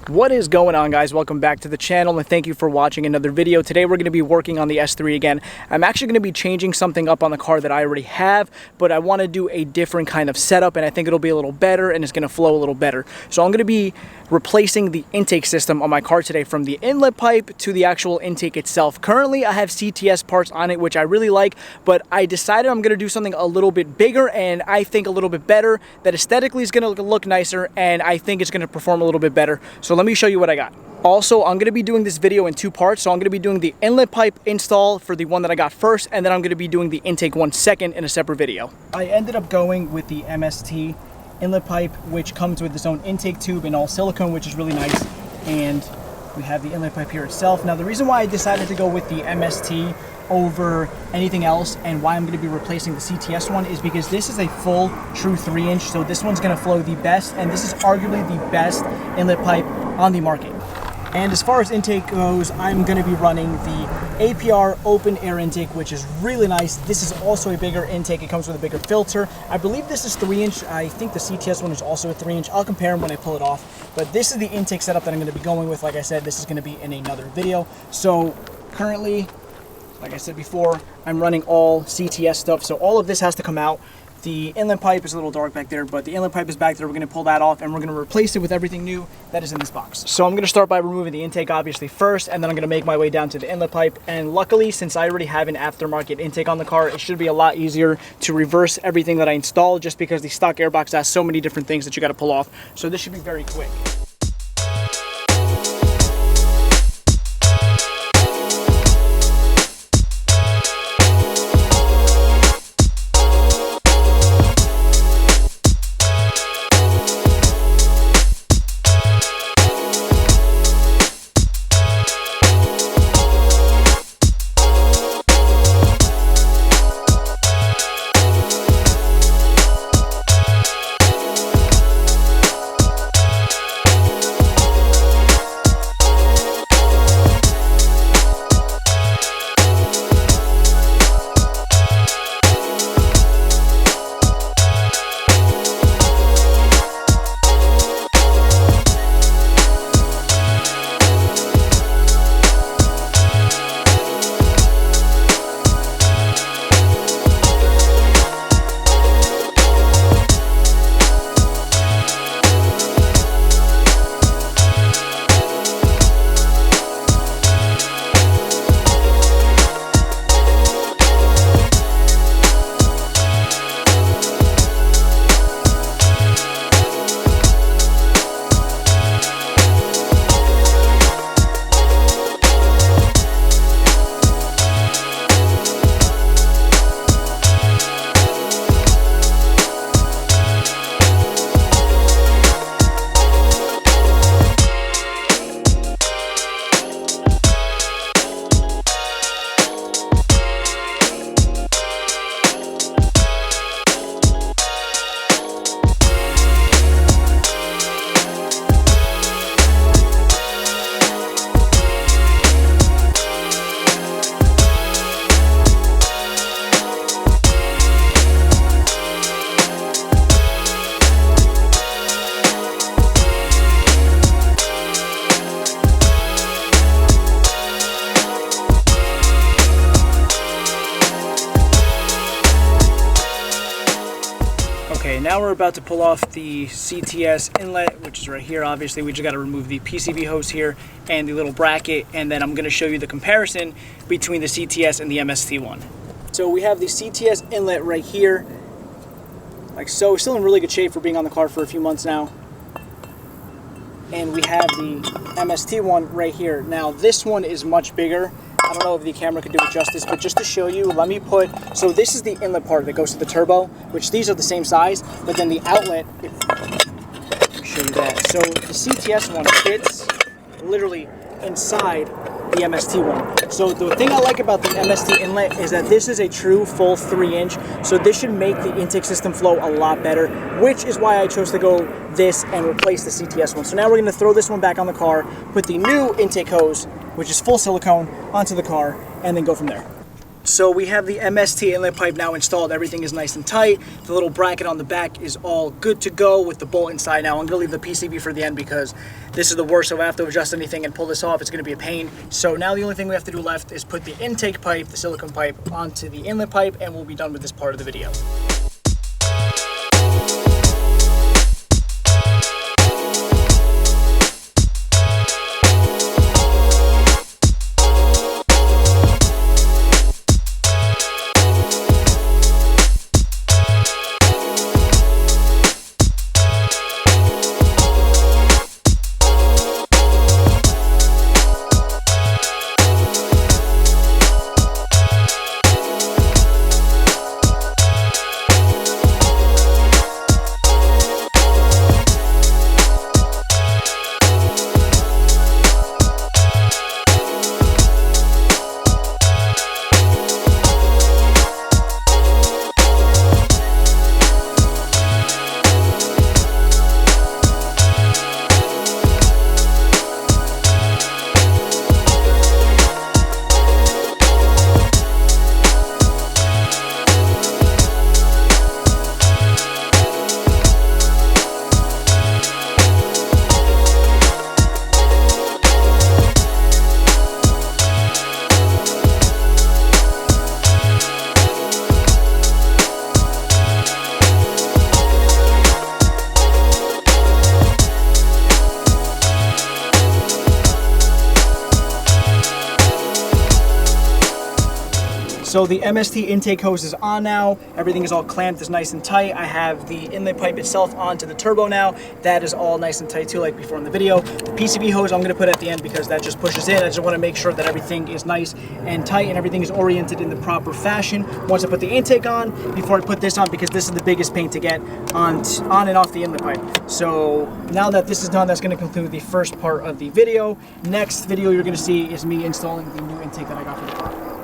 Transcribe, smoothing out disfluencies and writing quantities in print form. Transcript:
What is going on, guys? Welcome back to the channel and thank you for watching another video. Today we're going to be working on the S3 again. I'm actually going to be changing something up on the car that I already have, but I want to do a different kind of setup and I think it'll be a little better and it's going to flow a little better. So I'm going to be replacing the intake system on my car today, from the inlet pipe to the actual intake itself. Currently I have CTS parts on it, which I really like, but I decided I'm going to do something a little bit bigger and I think a little bit better, that aesthetically is going to look nicer and I think it's going to perform a little bit better. So let me show you what I got. Also, I'm going to be doing this video in two parts. So I'm going to be doing the inlet pipe install for the one that I got first, and then I'm going to be doing the intake one second in a separate video. I ended up going with the MST inlet pipe, which comes with its own intake tube and all silicone, which is really nice. And we have the inlet pipe here itself. Now, the reason why I decided to go with the MST over anything else and why I'm going to be replacing the CTS one is because this is a full true 3-inch, so this one's going to flow the best, and this is arguably the best inlet pipe on the market. And as far as intake goes, I'm going to be running the APR open air intake, which is really nice. This is also a bigger intake. It comes with a bigger filter. I believe this is 3-inch. I think the CTS one is also a 3-inch. I'll compare them when I pull it off. But this is the intake setup that I'm going to be going with. Like I said, this is going to be in another video. So currently, like I said before, I'm running all CTS stuff. So all of this has to come out. The inlet pipe is a little dark back there, but the inlet pipe is back there. We're going to pull that off and we're going to replace it with everything new that is in this box. So I'm going to start by removing the intake obviously first, and then I'm going to make my way down to the inlet pipe. And luckily, since I already have an aftermarket intake on the car, it should be a lot easier to reverse everything that I installed, just because the stock airbox has so many different things that you got to pull off. So this should be very quick. Okay, now we're about to pull off the CTS inlet, which is right here. Obviously, we just got to remove the PCV hose here and the little bracket, and then I'm going to show you the comparison between the CTS and the MST one. So we have the CTS inlet right here, like so. Still in really good shape for being on the car for a few months now. And we have the MST one right here. Now this one is much bigger. I don't know if the camera could do it justice, but just to show you, let me put, so this is the inlet part that goes to the turbo, which these are the same size, but then the outlet, let me show you that. So the CTS one fits literally inside the MST one. So the thing I like about the MST inlet is that this is a true full 3-inch, so this should make the intake system flow a lot better, which is why I chose to go this and replace the CTS one. So now we're going to throw this one back on the car, put the new intake hose, which is full silicone, onto the car, and then go from there. So we have the MST inlet pipe now installed. Everything is nice and tight. The little bracket on the back is all good to go with the bolt inside. Now I'm gonna leave the PCB for the end because this is the worst. So if I have to adjust anything and pull this off, it's gonna be a pain. So now the only thing we have to do left is put the intake pipe, the silicone pipe, onto the inlet pipe, and we'll be done with this part of the video. So the MST intake hose is on now. Everything is all clamped, is nice and tight. I have the inlet pipe itself onto the turbo now. That is all nice and tight too, like before in the video. The PCB hose I'm gonna put at the end because that just pushes in. I just wanna make sure that everything is nice and tight and everything is oriented in the proper fashion. Once I put the intake on, before I put this on, because this is the biggest pain to get on and off the inlet pipe. So now that this is done, that's gonna conclude the first part of the video. Next video you're gonna see is me installing the new intake that I got for the car.